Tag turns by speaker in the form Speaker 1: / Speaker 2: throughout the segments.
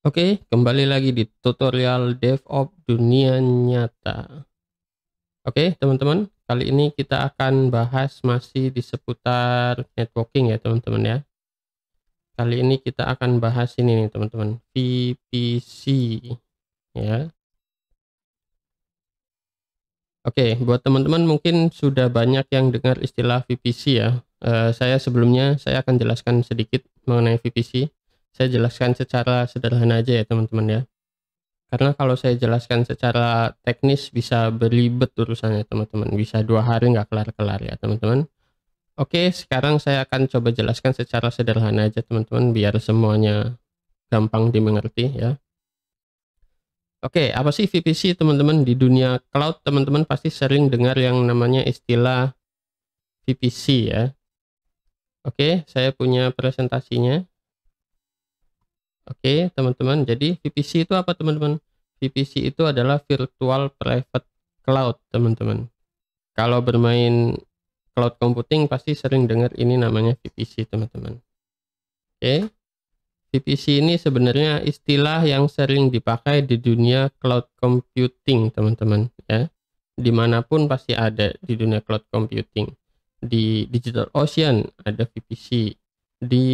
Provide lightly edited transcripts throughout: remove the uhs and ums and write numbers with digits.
Speaker 1: Oke, kembali lagi di tutorial DevOps dunia nyata. Oke, teman-teman, kali ini kita akan bahas masih di seputar networking ya, teman-teman ya. Kali ini kita akan bahas ini nih, teman-teman, VPC ya. Oke, buat teman-teman mungkin sudah banyak yang dengar istilah VPC ya. Sebelumnya saya akan jelaskan sedikit mengenai VPC. Saya jelaskan secara sederhana aja ya, teman-teman ya. Karena kalau saya jelaskan secara teknis bisa berlibet urusannya teman-teman, bisa 2 hari nggak kelar-kelar ya teman-teman. Oke, sekarang saya akan coba jelaskan secara sederhana aja teman-teman, biar semuanya gampang dimengerti ya. Oke, apa sih VPC teman-teman? Di dunia cloud teman-teman pasti sering dengar yang namanya istilah VPC ya. Oke, saya punya presentasinya. Oke teman-teman, jadi VPC itu apa teman-teman? VPC itu adalah Virtual Private Cloud teman-teman. Kalau bermain cloud computing pasti sering dengar ini namanya VPC teman-teman. Oke, VPC ini sebenarnya istilah yang sering dipakai di dunia cloud computing teman-teman ya. Dimanapun pasti ada di dunia cloud computing. Di DigitalOcean ada VPC, di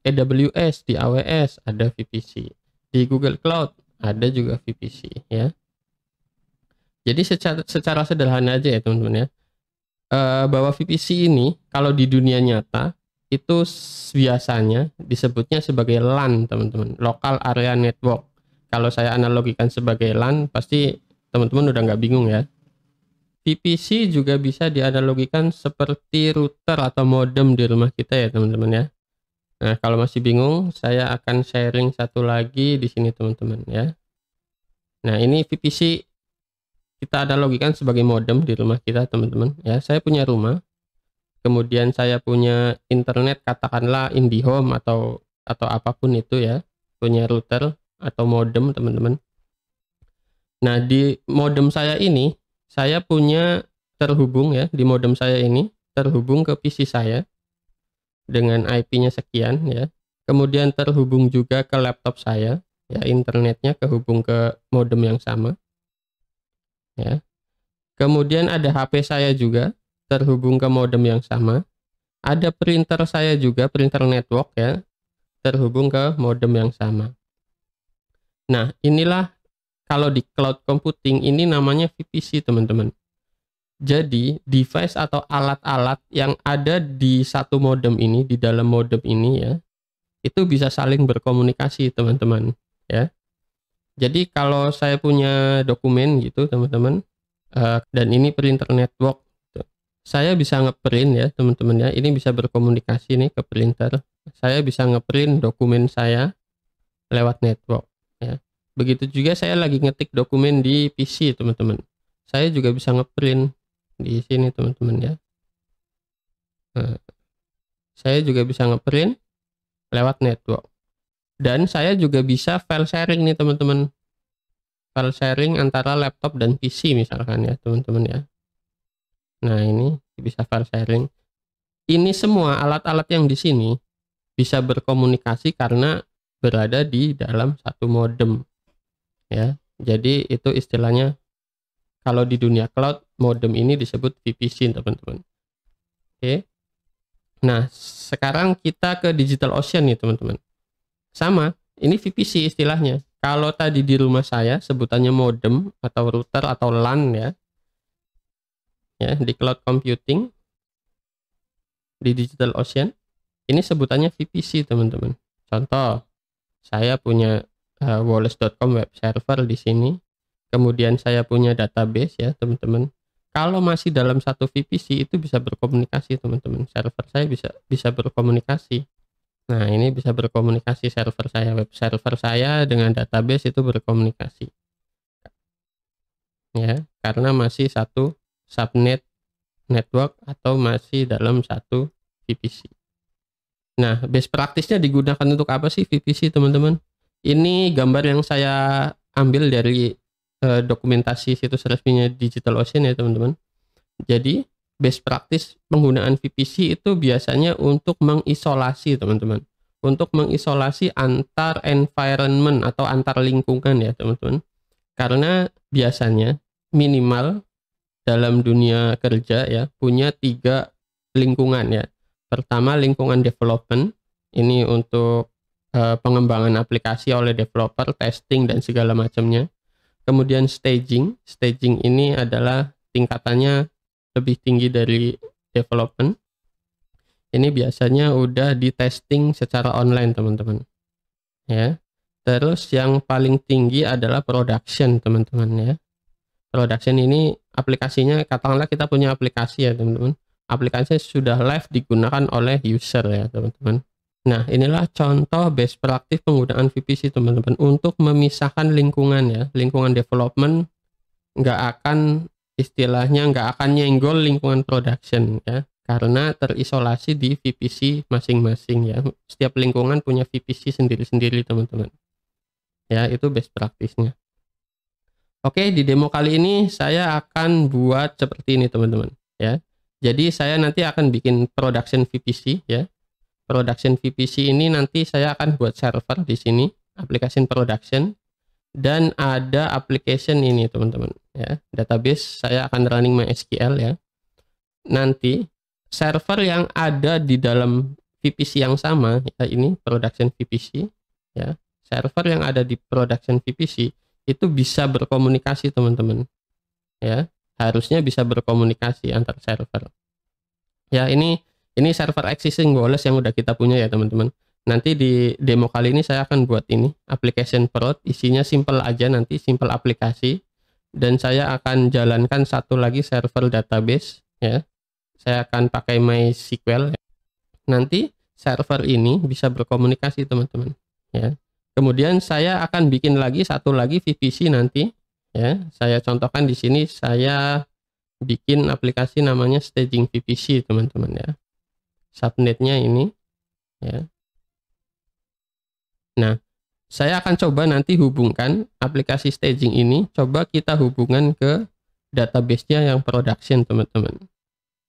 Speaker 1: AWS, di AWS ada VPC, di Google Cloud ada juga VPC ya. Jadi secara sederhana aja ya teman-teman ya, bahwa VPC ini kalau di dunia nyata itu biasanya disebutnya sebagai LAN teman-teman, Local Area Network. Kalau saya analogikan sebagai LAN pasti teman-teman udah nggak bingung ya. VPC juga bisa dianalogikan seperti router atau modem di rumah kita ya teman-teman ya. Nah, kalau masih bingung, saya akan sharing satu lagi di sini teman-teman ya. Nah, ini VPC kita analogikan sebagai modem di rumah kita teman-teman ya. Saya punya rumah, kemudian saya punya internet katakanlah IndiHome atau apapun itu ya, punya router atau modem teman-teman. Nah, di modem saya ini saya punya terhubung ya, di modem saya ini terhubung ke PC saya dengan IP-nya sekian ya. Kemudian terhubung juga ke laptop saya ya, internetnya kehubung ke modem yang sama ya. Kemudian ada HP saya juga terhubung ke modem yang sama. Ada printer saya juga, printer network ya, terhubung ke modem yang sama. Nah, inilah kalau di cloud computing ini namanya VPC teman-teman. Jadi device atau alat-alat yang ada di satu modem ini, di dalam modem ini ya, itu bisa saling berkomunikasi teman-teman ya. Jadi kalau saya punya dokumen gitu teman-teman, dan ini printer network, saya bisa ngeprint ya teman-teman ya, ini bisa berkomunikasi nih ke printer. Saya bisa ngeprint dokumen saya lewat network ya. Begitu juga saya lagi ngetik dokumen di PC teman-teman, saya juga bisa ngeprint di sini teman-teman ya. Nah, saya juga bisa ngeprint lewat network, dan saya juga bisa file sharing nih teman-teman, file sharing antara laptop dan PC misalkan ya teman-teman ya. Nah, ini bisa file sharing. Ini semua alat-alat yang di sini bisa berkomunikasi karena berada di dalam satu modem ya. Jadi itu istilahnya kalau di dunia cloud, modem ini disebut VPC teman-teman. Oke. Nah, sekarang kita ke DigitalOcean nih teman-teman. Sama, ini VPC istilahnya. Kalau tadi di rumah saya sebutannya modem atau router atau LAN ya. Ya, di cloud computing, di DigitalOcean, ini sebutannya VPC teman-teman. Contoh, saya punya Wallace.com web server di sini. Kemudian saya punya database ya teman-teman. Kalau masih dalam satu VPC itu bisa berkomunikasi teman-teman. Server saya bisa berkomunikasi. Nah, ini bisa berkomunikasi, server saya, web server saya dengan database itu berkomunikasi. Ya, karena masih satu subnet network atau masih dalam satu VPC. Nah, best practice-nya digunakan untuk apa sih VPC teman-teman? Ini gambar yang saya ambil dari dokumentasi situs resminya DigitalOcean ya teman-teman. Jadi best practice penggunaan VPC itu biasanya untuk mengisolasi teman-teman, untuk mengisolasi antar environment atau antar lingkungan ya teman-teman. Karena biasanya minimal dalam dunia kerja ya punya 3 lingkungan ya. Pertama lingkungan development, ini untuk pengembangan aplikasi oleh developer, testing dan segala macamnya. Kemudian staging ini adalah tingkatannya lebih tinggi dari development. Ini biasanya udah di testing secara online teman-teman ya. Terus yang paling tinggi adalah production teman-teman ya. Production ini aplikasinya, katakanlah kita punya aplikasi ya teman-teman, aplikasinya sudah live digunakan oleh user ya teman-teman. Nah inilah contoh best practice penggunaan VPC teman-teman untuk memisahkan lingkungan ya. Lingkungan development nggak akan, istilahnya nggak akan nyenggol lingkungan production ya, karena terisolasi di VPC masing-masing ya. Setiap lingkungan punya VPC sendiri-sendiri teman-teman ya. Itu best practice-nya. Oke, di demo kali ini saya akan buat seperti ini teman-teman ya. Jadi saya nanti akan bikin production VPC ya. Production VPC ini nanti saya akan buat server di sini, application production, dan ada application ini teman-teman ya. Database saya akan running MySQL ya. Nanti server yang ada di dalam VPC yang sama ya, ini production VPC ya. Server yang ada di production VPC itu bisa berkomunikasi teman-teman ya, harusnya bisa berkomunikasi antar server ya. Ini server existing Wallace yang udah kita punya ya teman-teman. Nanti di demo kali ini saya akan buat ini application prod, isinya simple aja, nanti simple aplikasi, dan saya akan jalankan satu lagi server database ya. Saya akan pakai MySQL ya. Nanti server ini bisa berkomunikasi teman-teman ya. Kemudian saya akan bikin lagi satu lagi VPC nanti ya. Saya contohkan di sini, saya bikin aplikasi namanya staging VPC teman-teman ya. Subnetnya ini ya. Nah, saya akan coba nanti hubungkan aplikasi staging ini, coba kita hubungan ke database-nya yang production teman-teman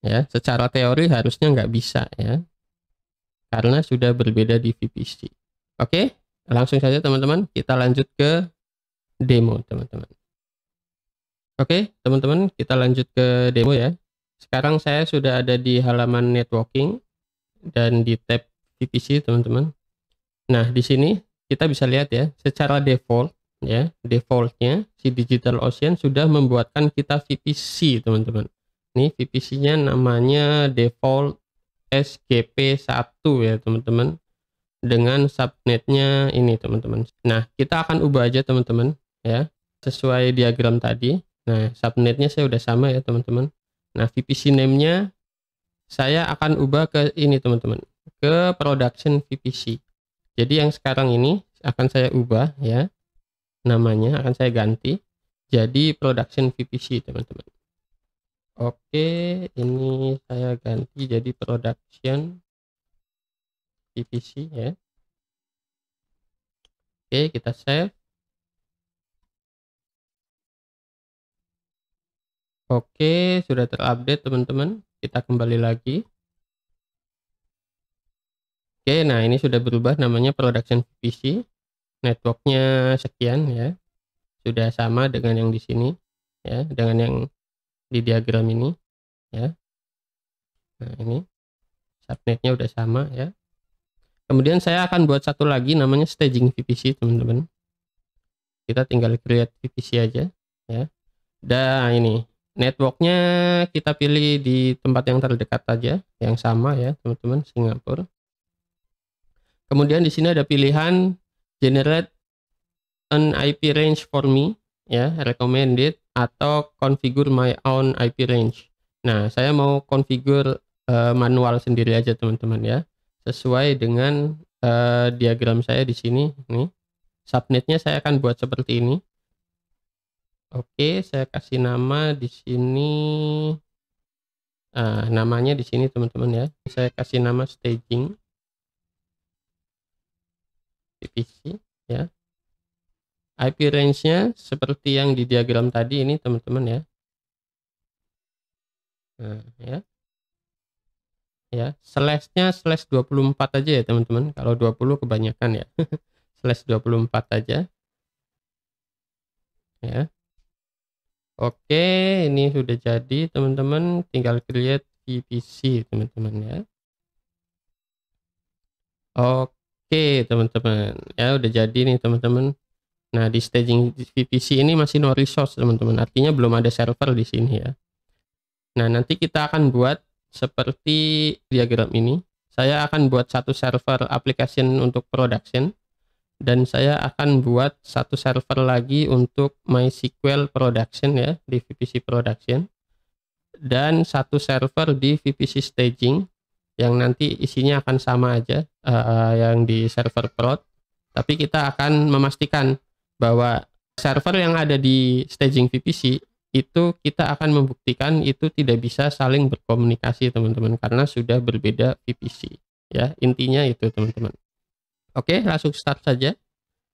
Speaker 1: ya. Secara teori harusnya nggak bisa ya, karena sudah berbeda di VPC. Oke, langsung saja teman-teman, kita lanjut ke demo teman-teman. Oke teman-teman, kita lanjut ke demo ya. Sekarang saya sudah ada di halaman networking dan di tab VPC teman-teman. Nah di sini kita bisa lihat ya, secara default ya, defaultnya si DigitalOcean sudah membuatkan kita VPC teman-teman. Ini VPC-nya namanya default SGP1 ya teman-teman, dengan subnetnya ini teman-teman. Nah kita akan ubah aja teman-teman ya, sesuai diagram tadi. Nah subnetnya saya udah sama ya teman-teman. Nah VPC name-nya saya akan ubah ke ini teman-teman, ke production VPC. Jadi yang sekarang ini akan saya ubah ya, namanya akan saya ganti jadi production VPC teman-teman. Oke, ini saya ganti jadi production VPC ya. Oke, kita save. Oke, sudah terupdate teman-teman. Kita kembali lagi. Oke, nah ini sudah berubah namanya production VPC. Networknya sekian ya. Sudah sama dengan yang di sini ya, dengan yang di diagram ini ya. Nah, ini subnetnya udah sama ya. Kemudian saya akan buat satu lagi namanya staging VPC teman-teman. Kita tinggal create VPC aja ya. Dan ini networknya kita pilih di tempat yang terdekat aja, yang sama ya teman-teman, Singapura. Kemudian di sini ada pilihan generate an IP range for me ya, recommended, atau configure my own IP range. Nah saya mau configure manual sendiri aja teman-teman ya, sesuai dengan diagram saya di sini. Nih subnetnya saya akan buat seperti ini. Oke, saya kasih nama di sini. Namanya di sini teman-teman ya. Saya kasih nama staging VPC ya. IP range-nya seperti yang di diagram tadi ini teman-teman ya. Nah, ya. ya. Slashnya slash 24 aja ya teman-teman. Kalau 20 kebanyakan ya. Slash 24 aja ya. Oke, ini sudah jadi teman-teman, tinggal create VPC teman-teman ya. Oke teman-teman, ya udah jadi nih teman-teman. Nah, di staging VPC ini masih no resource teman-teman, artinya belum ada server di sini ya. Nah, nanti kita akan buat seperti diagram ini. Saya akan buat satu server application untuk production, dan saya akan buat satu server lagi untuk MySQL production ya, di VPC production, dan satu server di VPC staging yang nanti isinya akan sama aja yang di server prod, tapi kita akan memastikan bahwa server yang ada di staging VPC itu kita akan membuktikan itu tidak bisa saling berkomunikasi teman-teman, karena sudah berbeda VPC ya, intinya itu teman-teman. Oke, langsung start saja.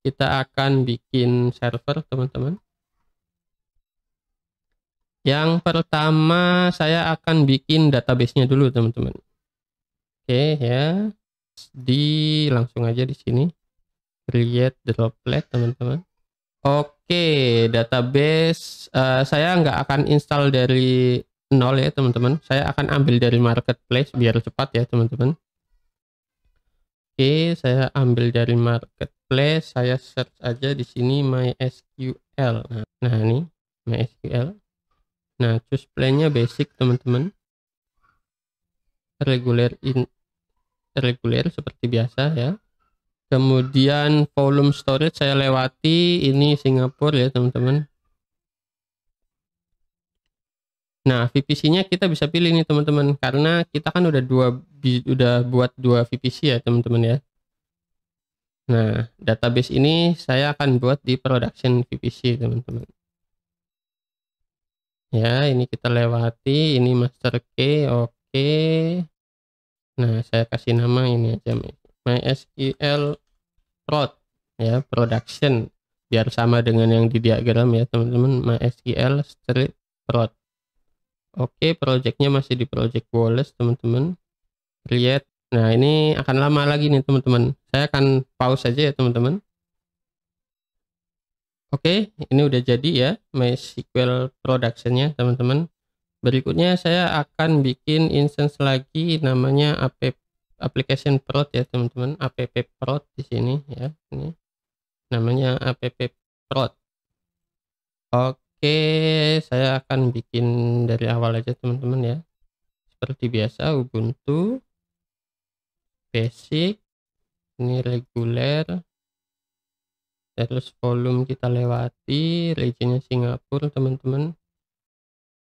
Speaker 1: Kita akan bikin server teman-teman. Yang pertama saya akan bikin database-nya dulu teman-teman. Oke ya, langsung aja di sini create droplet teman-teman. Oke, database saya nggak akan install dari nol ya teman-teman. Saya akan ambil dari marketplace biar cepat ya teman-teman. Oke, saya ambil dari marketplace. Saya search aja di sini MySQL. Nah ini MySQL. Nah, choose plan-nya basic teman-teman. Reguler seperti biasa ya. Kemudian volume storage saya lewati, ini Singapura ya teman-teman. Nah, VPC-nya kita bisa pilih nih teman-teman, karena kita kan udah buat dua VPC ya teman-teman ya. Nah, database ini saya akan buat di production VPC teman-teman. Ya, ini kita lewati, ini master key, oke. Nah, saya kasih nama ini aja, MySQL prod ya, production, biar sama dengan yang di diagram ya teman-teman, MySQL strip prod. Oke, projectnya masih di project Wallace teman-teman. Create. Nah, ini akan lama lagi nih teman-teman. Saya akan pause saja ya teman-teman. Oke, ini udah jadi ya MySQL productionnya teman-teman. Berikutnya saya akan bikin instance lagi namanya application prod ya teman-teman, app prod di sini ya, ini namanya app prod. Oke, saya akan bikin dari awal aja teman-teman ya, seperti biasa Ubuntu basic, ini reguler, terus volume kita lewati, regionnya Singapura teman-teman.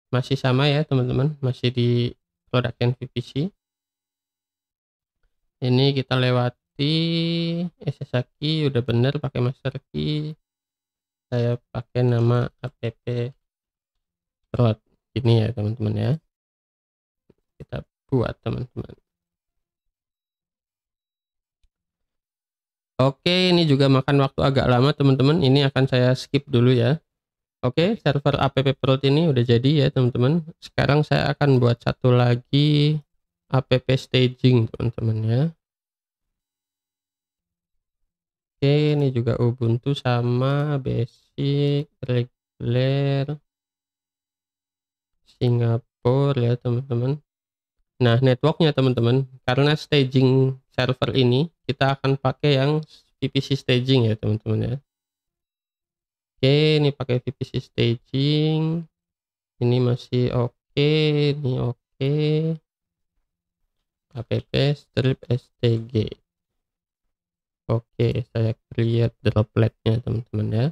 Speaker 1: Masih sama ya teman-teman, masih di production VPC. Ini kita lewati SSH key, udah bener pakai master key. Saya pakai nama app prod ini ya teman-teman ya. Kita buat teman-teman. Oke, ini juga makan waktu agak lama teman-teman. Ini akan saya skip dulu ya. Oke, server app prod ini udah jadi ya teman-teman. Sekarang saya akan buat satu lagi app staging teman-teman ya. Oke, ini juga Ubuntu sama basic, reguler, Singapura ya teman-teman. Nah, networknya teman-teman, karena staging server ini kita akan pakai yang VPC staging ya teman-teman ya. Oke, ini pakai VPC staging. Ini masih oke, ini oke. App strip stg. Oke, saya create dropletnya teman-teman ya.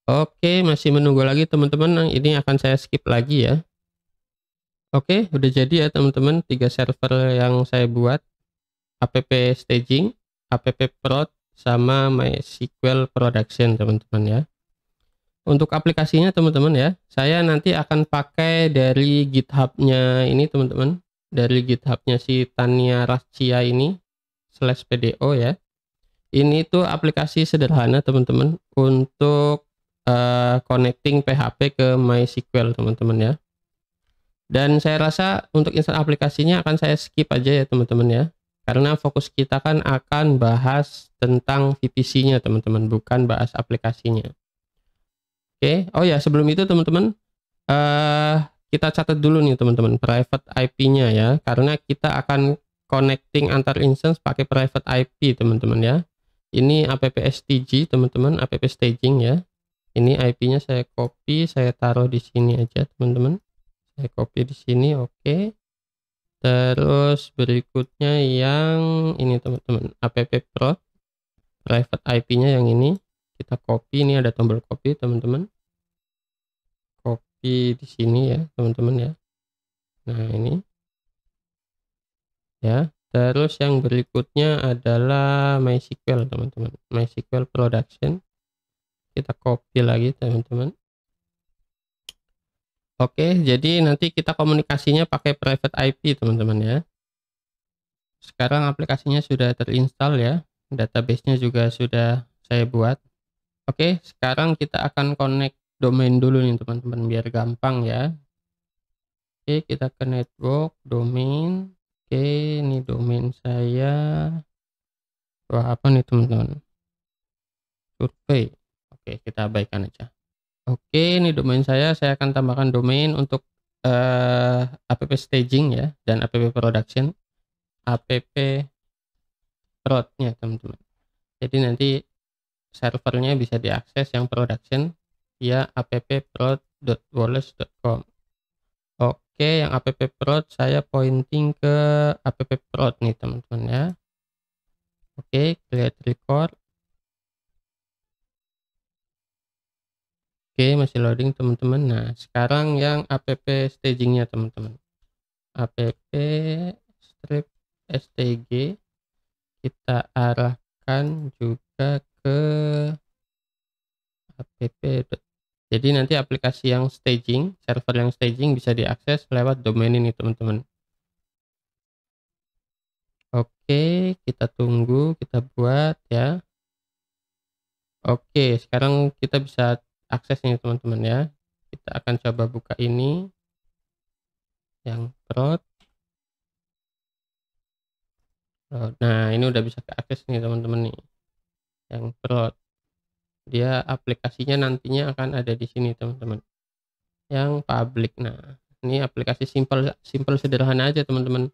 Speaker 1: Oke, masih menunggu lagi teman-teman. Ini akan saya skip lagi ya. Oke, udah jadi ya teman-teman, 3 server yang saya buat, app staging, app prod, sama MySQL production teman-teman ya. Untuk aplikasinya teman-teman ya, saya nanti akan pakai dari GitHub-nya ini teman-teman, dari GitHub-nya si Tania Rascia ini /pdo ya. Ini tuh aplikasi sederhana teman-teman untuk connecting PHP ke MySQL teman-teman ya. Dan saya rasa untuk install aplikasinya akan saya skip aja ya teman-teman ya. Karena fokus kita kan akan bahas tentang VPC-nya teman-teman, bukan bahas aplikasinya. Oke, oh ya sebelum itu teman-teman, eh kita catat dulu nih teman-teman private IP-nya ya, karena kita akan connecting antar instance pakai private IP teman-teman ya. Ini app-stg teman-teman, app staging ya. Ini IP-nya saya copy, saya taruh di sini aja teman-teman. Saya copy di sini, oke. Terus berikutnya yang ini teman-teman, app-prod private IP-nya yang ini kita copy, ini ada tombol copy teman-teman. Copy di sini ya teman-teman ya. Nah ini ya. Terus yang berikutnya adalah MySQL teman-teman, MySQL production, kita copy lagi teman-teman. Oke, jadi nanti kita komunikasinya pakai private IP teman-teman ya. Sekarang aplikasinya sudah terinstall ya, database-nya juga sudah saya buat. Oke, sekarang kita akan connect domain dulu nih teman-teman biar gampang ya. Oke, kita ke network domain. Oke, ini domain saya. Wah, apa nih teman-teman? Survei. Oke, kita abaikan aja. Oke, ini domain saya akan tambahkan domain untuk app staging ya dan app production, app prod-nya teman-teman. Jadi nanti servernya bisa diakses yang production via appprod.wallace.com. Oke, yang appprod saya pointing ke appprod nih teman-teman ya. Oke, create record. Oke, masih loading teman-teman. Nah, sekarang yang app stagingnya teman-teman. App strip stg kita arahkan juga ke app. Jadi nanti aplikasi yang staging, server yang staging bisa diakses lewat domain ini teman-teman. Oke, kita tunggu, kita buat ya. Oke, sekarang kita bisa akses nih teman-teman ya. Kita akan coba buka ini yang prod. Nah, ini udah bisa keakses nih teman-teman nih. Yang prod. Dia aplikasinya nantinya akan ada di sini teman-teman. Yang public. Nah, ini aplikasi simple sederhana aja teman-teman.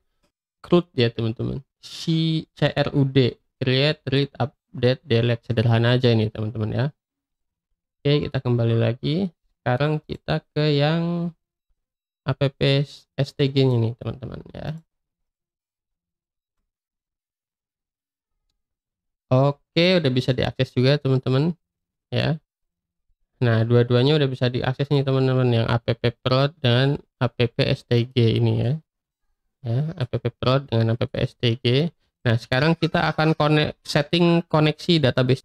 Speaker 1: CRUD ya teman-teman. CRUD, create, read, update, delete, sederhana aja ini teman-teman ya. Oke, kita kembali lagi. Sekarang kita ke yang app stg nih teman-teman ya. Oke, udah bisa diakses juga teman-teman ya. Nah, dua-duanya udah bisa diakses nih teman-teman, yang appprod dan app-stg ini ya. Ya, appprod dengan app-stg. Nah, sekarang kita akan setting koneksi database.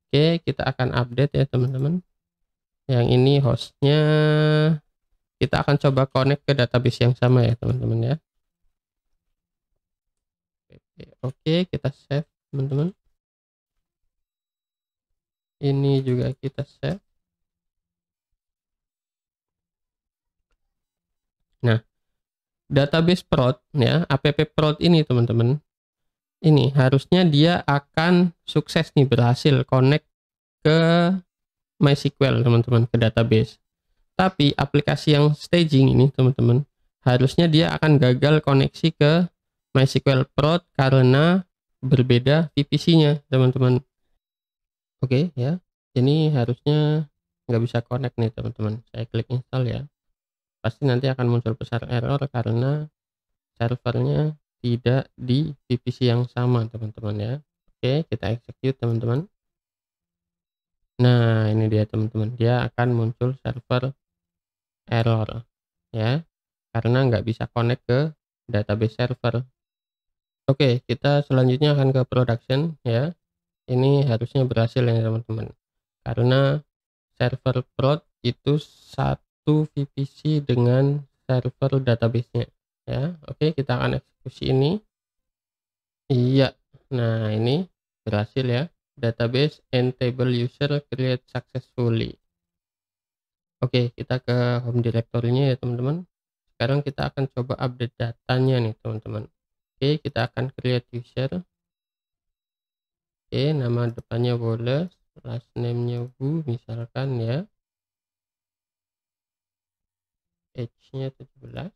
Speaker 1: Oke, kita akan update ya teman-teman. Yang ini hostnya, kita akan coba connect ke database yang sama ya teman-teman ya. Oke, kita save teman-teman. Ini juga kita save. Nah, database prod ya, appprod ini teman-teman, ini harusnya dia akan sukses nih, berhasil connect ke MySQL teman-teman, ke database. Tapi aplikasi yang staging ini teman-teman, harusnya dia akan gagal koneksi ke MySQL prod karena berbeda VPC-nya teman-teman. Oke ya, ini harusnya nggak bisa connect nih teman-teman. Saya klik install ya, pasti nanti akan muncul besar error karena servernya tidak di VPC yang sama teman-teman ya. Oke, kita execute teman-teman. Nah, ini dia teman-teman, dia akan muncul server error ya, karena nggak bisa connect ke database server. Oke, kita selanjutnya akan ke production ya. Ini harusnya berhasil ya teman-teman, karena server prod itu satu VPC dengan server database-nya ya. Oke, kita akan eksekusi ini. Iya, nah ini berhasil ya, database and table user create successfully. Oke, kita ke home directory-nya ya teman-teman. sekarang kita akan coba update datanya nih teman-teman. Oke, kita akan create user. Oke, nama depannya Wallace, last name-nya Wu misalkan ya. Age-nya 17,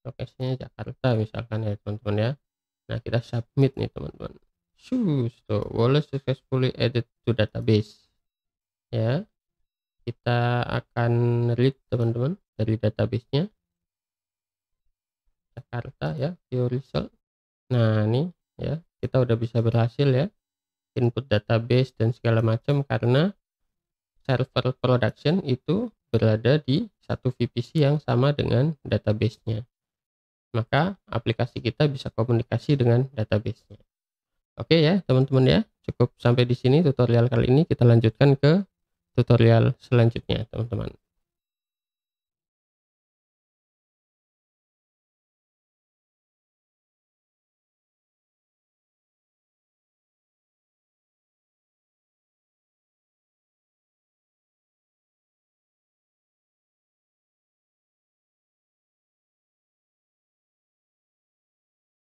Speaker 1: lokasinya Jakarta misalkan ya teman-teman ya. Nah, kita submit nih teman-teman. So Wallace successfully added to database. Ya, kita akan read teman-teman dari database-nya Jakarta ya, view result. Nah, ini ya, kita udah bisa berhasil ya input database dan segala macam karena server production itu berada di satu VPC yang sama dengan database-nya. Maka aplikasi kita bisa komunikasi dengan database-nya. Oke ya, teman-teman ya. Cukup sampai di sini tutorial kali ini, kita lanjutkan ke tutorial selanjutnya, teman-teman.